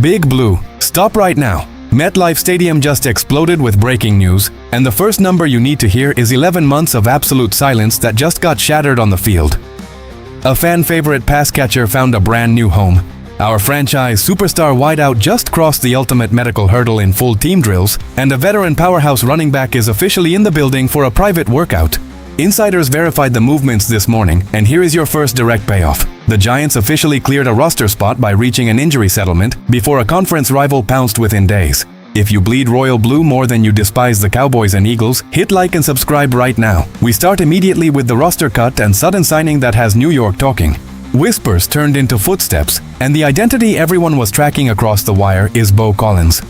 Big Blue, stop right now. MetLife Stadium just exploded with breaking news, and the first number you need to hear is 11 months of absolute silence that just got shattered on the field. A fan favorite pass catcher found a brand new home. Our franchise superstar wideout just crossed the ultimate medical hurdle in full team drills, and a veteran powerhouse running back is officially in the building for a private workout. Insiders verified the movements this morning, and here is your first direct payoff. The Giants officially cleared a roster spot by reaching an injury settlement before a conference rival pounced within days. If you bleed royal blue more than you despise the Cowboys and Eagles, hit like and subscribe right now. We start immediately with the roster cut and sudden signing that has New York talking. Whispers turned into footsteps, and the identity everyone was tracking across the wire is Beau Collins.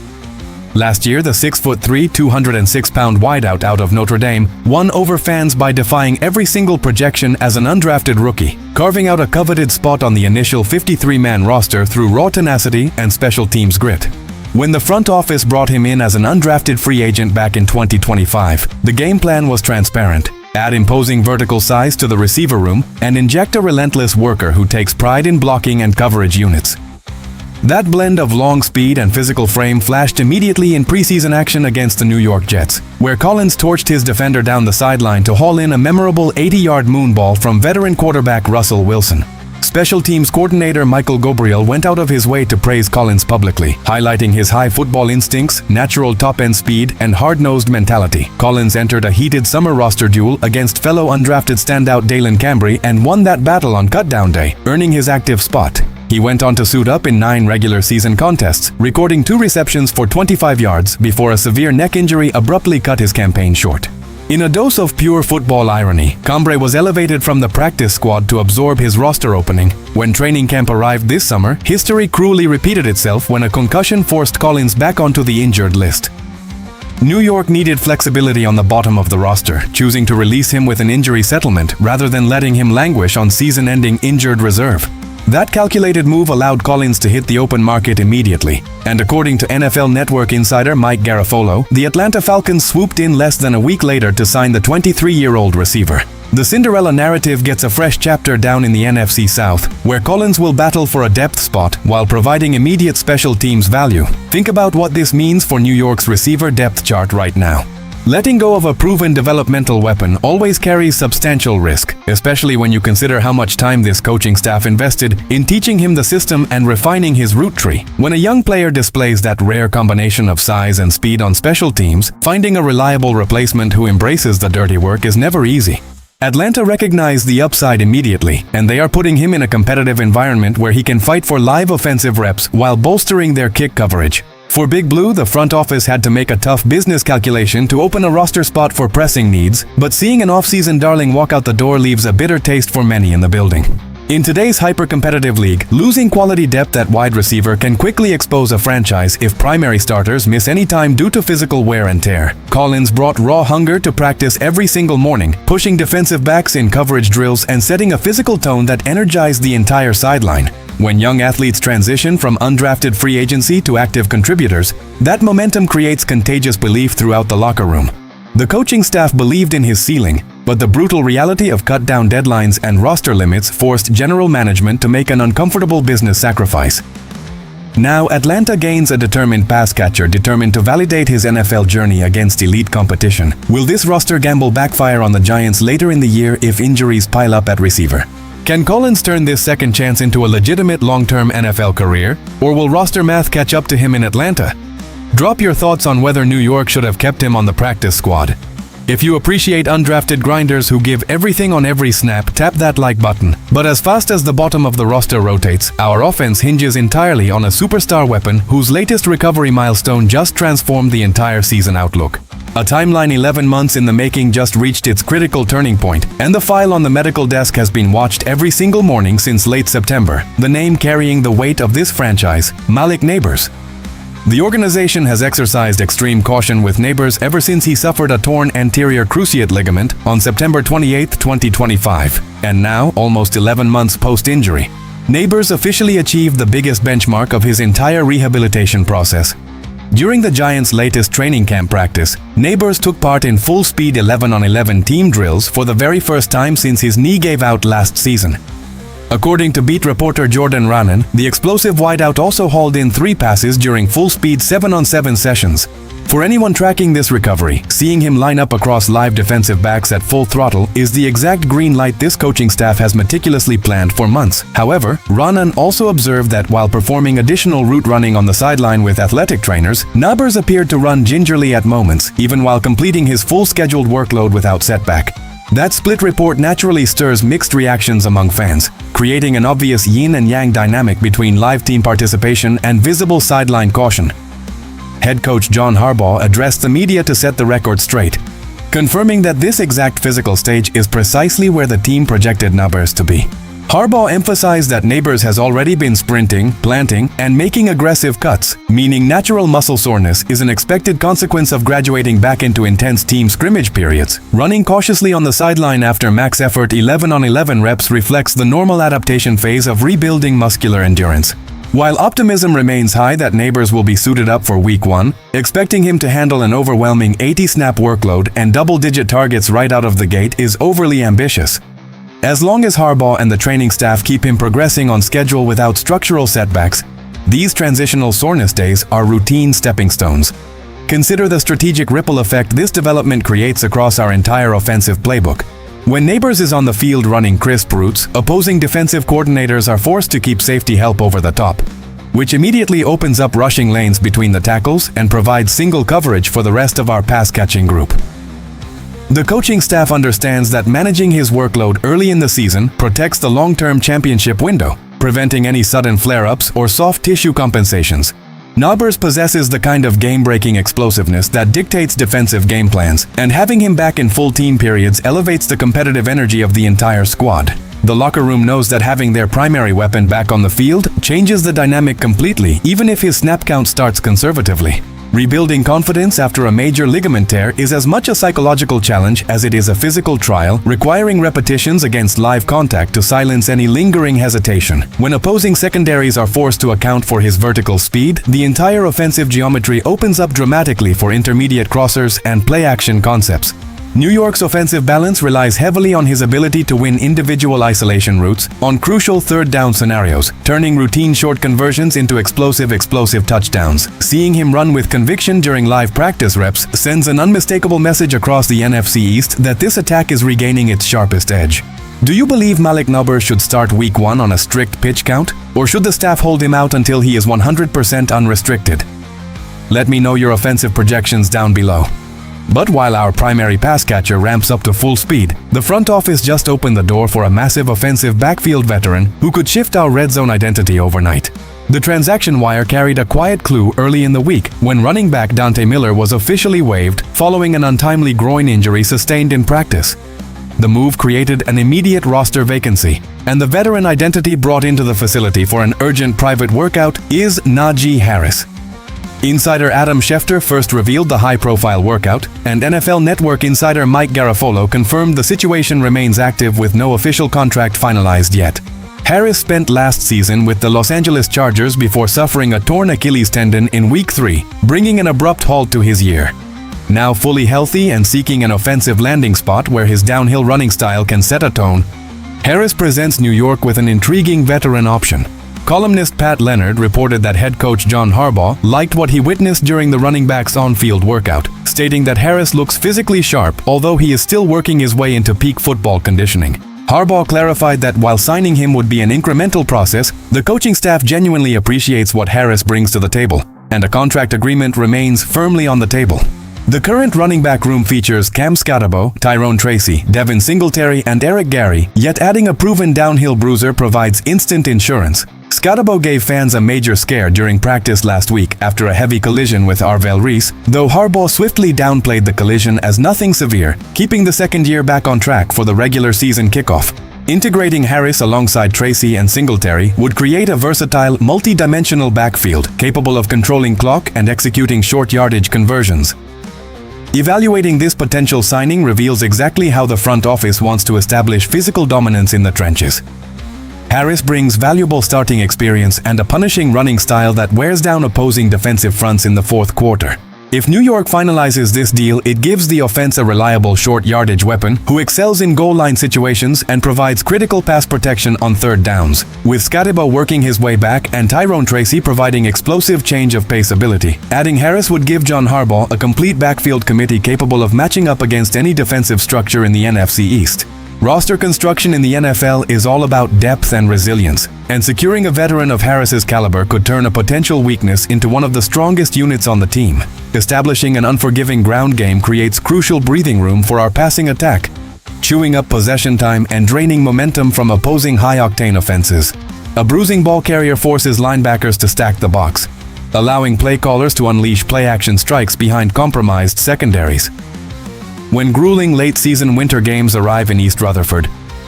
Last year, the 6'3", 206-pound wideout out of Notre Dame won over fans by defying every single projection as an undrafted rookie, carving out a coveted spot on the initial 53-man roster through raw tenacity and special teams grit. When the front office brought him in as an undrafted free agent back in 2025, the game plan was transparent. Add imposing vertical size to the receiver room and inject a relentless worker who takes pride in blocking and coverage units. That blend of long speed and physical frame flashed immediately in preseason action against the New York Jets, where Collins torched his defender down the sideline to haul in a memorable 80-yard moonball from veteran quarterback Russell Wilson. Special teams coordinator Michael Gabriel went out of his way to praise Collins publicly, highlighting his high football instincts, natural top-end speed, and hard-nosed mentality. Collins entered a heated summer roster duel against fellow undrafted standout Dalen Cambry and won that battle on cutdown day, earning his active spot. He went on to suit up in 9 regular season contests, recording 2 receptions for 25 yards before a severe neck injury abruptly cut his campaign short. In a dose of pure football irony, Cambry was elevated from the practice squad to absorb his roster opening. When training camp arrived this summer, history cruelly repeated itself when a concussion forced Collins back onto the injured list. New York needed flexibility on the bottom of the roster, choosing to release him with an injury settlement rather than letting him languish on season-ending injured reserve. That calculated move allowed Collins to hit the open market immediately, and according to NFL Network insider Mike Garafolo, the Atlanta Falcons swooped in less than a week later to sign the 23-year-old receiver. The Cinderella narrative gets a fresh chapter down in the NFC South, where Collins will battle for a depth spot while providing immediate special teams value. Think about what this means for New York's receiver depth chart right now. Letting go of a proven developmental weapon always carries substantial risk, especially when you consider how much time this coaching staff invested in teaching him the system and refining his route tree. When a young player displays that rare combination of size and speed on special teams, finding a reliable replacement who embraces the dirty work is never easy. Atlanta recognized the upside immediately, and they are putting him in a competitive environment where he can fight for live offensive reps while bolstering their kick coverage. For Big Blue, the front office had to make a tough business calculation to open a roster spot for pressing needs, but seeing an offseason darling walk out the door leaves a bitter taste for many in the building. In today's hyper-competitive league, losing quality depth at wide receiver can quickly expose a franchise if primary starters miss any time due to physical wear and tear. Collins brought raw hunger to practice every single morning, pushing defensive backs in coverage drills and setting a physical tone that energized the entire sideline. When young athletes transition from undrafted free agency to active contributors, that momentum creates contagious belief throughout the locker room. The coaching staff believed in his ceiling, but the brutal reality of cut-down deadlines and roster limits forced general management to make an uncomfortable business sacrifice. Now, Atlanta gains a determined pass catcher determined to validate his NFL journey against elite competition. Will this roster gamble backfire on the Giants later in the year if injuries pile up at receiver? Can Collins turn this second chance into a legitimate long-term NFL career, or will roster math catch up to him in Atlanta? Drop your thoughts on whether New York should have kept him on the practice squad. If you appreciate undrafted grinders who give everything on every snap, tap that like button. But as fast as the bottom of the roster rotates, our offense hinges entirely on a superstar weapon whose latest recovery milestone just transformed the entire season outlook. A timeline 11 months in the making just reached its critical turning point, and the file on the medical desk has been watched every single morning since late September. The name carrying the weight of this franchise, Malik Nabers. The organization has exercised extreme caution with Nabers ever since he suffered a torn anterior cruciate ligament on September 28, 2025. And now, almost 11 months post-injury, Nabers officially achieved the biggest benchmark of his entire rehabilitation process. During the Giants' latest training camp practice, Nabers took part in full-speed 11-on-11 team drills for the very first time since his knee gave out last season. According to beat reporter Jordan Rannan, the explosive wideout also hauled in 3 passes during full-speed 7-on-7 sessions. For anyone tracking this recovery, seeing him line up across live defensive backs at full throttle is the exact green light this coaching staff has meticulously planned for months. However, Rannan also observed that while performing additional route running on the sideline with athletic trainers, Nabers appeared to run gingerly at moments, even while completing his full scheduled workload without setback. That split report naturally stirs mixed reactions among fans, creating an obvious yin and yang dynamic between live team participation and visible sideline caution. Head coach John Harbaugh addressed the media to set the record straight, confirming that this exact physical stage is precisely where the team projected Nabers to be. Harbaugh emphasized that Nabers has already been sprinting, planting, and making aggressive cuts, meaning natural muscle soreness is an expected consequence of graduating back into intense team scrimmage periods. Running cautiously on the sideline after max effort 11-on-11 reps reflects the normal adaptation phase of rebuilding muscular endurance. While optimism remains high that Nabers will be suited up for Week 1, expecting him to handle an overwhelming 80-snap workload and double-digit targets right out of the gate is overly ambitious. As long as Harbaugh and the training staff keep him progressing on schedule without structural setbacks, these transitional soreness days are routine stepping stones. Consider the strategic ripple effect this development creates across our entire offensive playbook. When Nabers is on the field running crisp routes, opposing defensive coordinators are forced to keep safety help over the top, which immediately opens up rushing lanes between the tackles and provides single coverage for the rest of our pass-catching group. The coaching staff understands that managing his workload early in the season protects the long-term championship window, preventing any sudden flare-ups or soft tissue compensations. Nabers possesses the kind of game-breaking explosiveness that dictates defensive game plans, and having him back in full team periods elevates the competitive energy of the entire squad. The locker room knows that having their primary weapon back on the field changes the dynamic completely, even if his snap count starts conservatively. Rebuilding confidence after a major ligament tear is as much a psychological challenge as it is a physical trial, requiring repetitions against live contact to silence any lingering hesitation. When opposing secondaries are forced to account for his vertical speed, the entire offensive geometry opens up dramatically for intermediate crossers and play-action concepts. New York's offensive balance relies heavily on his ability to win individual isolation routes on crucial third-down scenarios, turning routine short conversions into explosive touchdowns. Seeing him run with conviction during live practice reps sends an unmistakable message across the NFC East that this attack is regaining its sharpest edge. Do you believe Malik Nabers should start Week 1 on a strict pitch count, or should the staff hold him out until he is 100% unrestricted? Let me know your offensive projections down below. But while our primary pass catcher ramps up to full speed, the front office just opened the door for a massive offensive backfield veteran who could shift our red zone identity overnight. The transaction wire carried a quiet clue early in the week when running back Dante Miller was officially waived following an untimely groin injury sustained in practice. The move created an immediate roster vacancy, and the veteran identity brought into the facility for an urgent private workout is Naji Harris. Insider Adam Schefter first revealed the high-profile workout, and NFL Network insider Mike Garafolo confirmed the situation remains active with no official contract finalized yet. Harris spent last season with the Los Angeles Chargers before suffering a torn Achilles tendon in Week 3, bringing an abrupt halt to his year. Now fully healthy and seeking an offensive landing spot where his downhill running style can set a tone, Harris presents New York with an intriguing veteran option. Columnist Pat Leonard reported that head coach John Harbaugh liked what he witnessed during the running back's on-field workout, stating that Harris looks physically sharp, although he is still working his way into peak football conditioning. Harbaugh clarified that while signing him would be an incremental process, the coaching staff genuinely appreciates what Harris brings to the table, and a contract agreement remains firmly on the table. The current running back room features Cam Scatterbo, Tyrone Tracy, Devin Singletary, and Eric Gary, yet adding a proven downhill bruiser provides instant insurance. Scatterbo gave fans a major scare during practice last week after a heavy collision with Arvell Reese, though Harbaugh swiftly downplayed the collision as nothing severe, keeping the second year back on track for the regular season kickoff. Integrating Harris alongside Tracy and Singletary would create a versatile, multi-dimensional backfield capable of controlling clock and executing short yardage conversions. Evaluating this potential signing reveals exactly how the front office wants to establish physical dominance in the trenches. Harris brings valuable starting experience and a punishing running style that wears down opposing defensive fronts in the fourth quarter. If New York finalizes this deal, it gives the offense a reliable short yardage weapon who excels in goal line situations and provides critical pass protection on third downs, with Scottiba working his way back and Tyrone Tracy providing explosive change of pace ability. Adding Harris would give John Harbaugh a complete backfield committee capable of matching up against any defensive structure in the NFC East. Roster construction in the NFL is all about depth and resilience, and securing a veteran of Harris's caliber could turn a potential weakness into one of the strongest units on the team. Establishing an unforgiving ground game creates crucial breathing room for our passing attack, chewing up possession time and draining momentum from opposing high-octane offenses. A bruising ball carrier forces linebackers to stack the box, allowing play callers to unleash play-action strikes behind compromised secondaries. When grueling late-season winter games arrive in East Rutherford,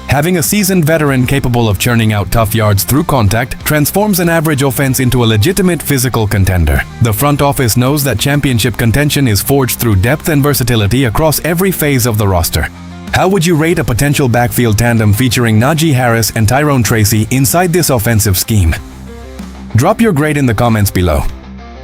having a seasoned veteran capable of churning out tough yards through contact transforms an average offense into a legitimate physical contender. The front office knows that championship contention is forged through depth and versatility across every phase of the roster. How would you rate a potential backfield tandem featuring Naji Harris and Tyrone Tracy inside this offensive scheme? Drop your grade in the comments below.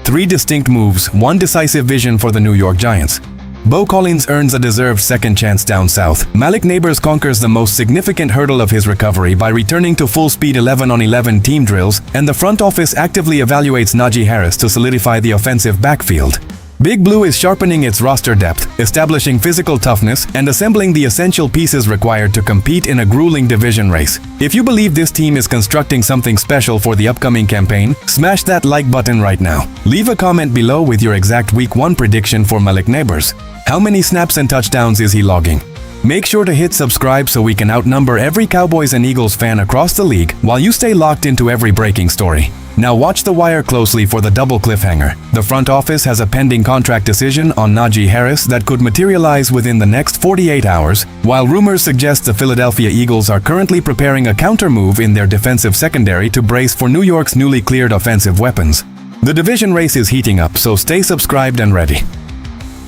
3 distinct moves, 1 decisive vision for the New York Giants. Bo Collins earns a deserved second chance down south. Malik Nabers conquers the most significant hurdle of his recovery by returning to full-speed 11-on-11 team drills, and the front office actively evaluates Naji Harris to solidify the offensive backfield. Big Blue is sharpening its roster depth, establishing physical toughness, and assembling the essential pieces required to compete in a grueling division race. If you believe this team is constructing something special for the upcoming campaign, smash that like button right now. Leave a comment below with your exact Week 1 prediction for Malik Nabers. How many snaps and touchdowns is he logging? Make sure to hit subscribe so we can outnumber every Cowboys and Eagles fan across the league while you stay locked into every breaking story. Now watch the wire closely for the double cliffhanger. The front office has a pending contract decision on Naji Harris that could materialize within the next 48 hours, while rumors suggest the Philadelphia Eagles are currently preparing a counter move in their defensive secondary to brace for New York's newly cleared offensive weapons. The division race is heating up, so stay subscribed and ready.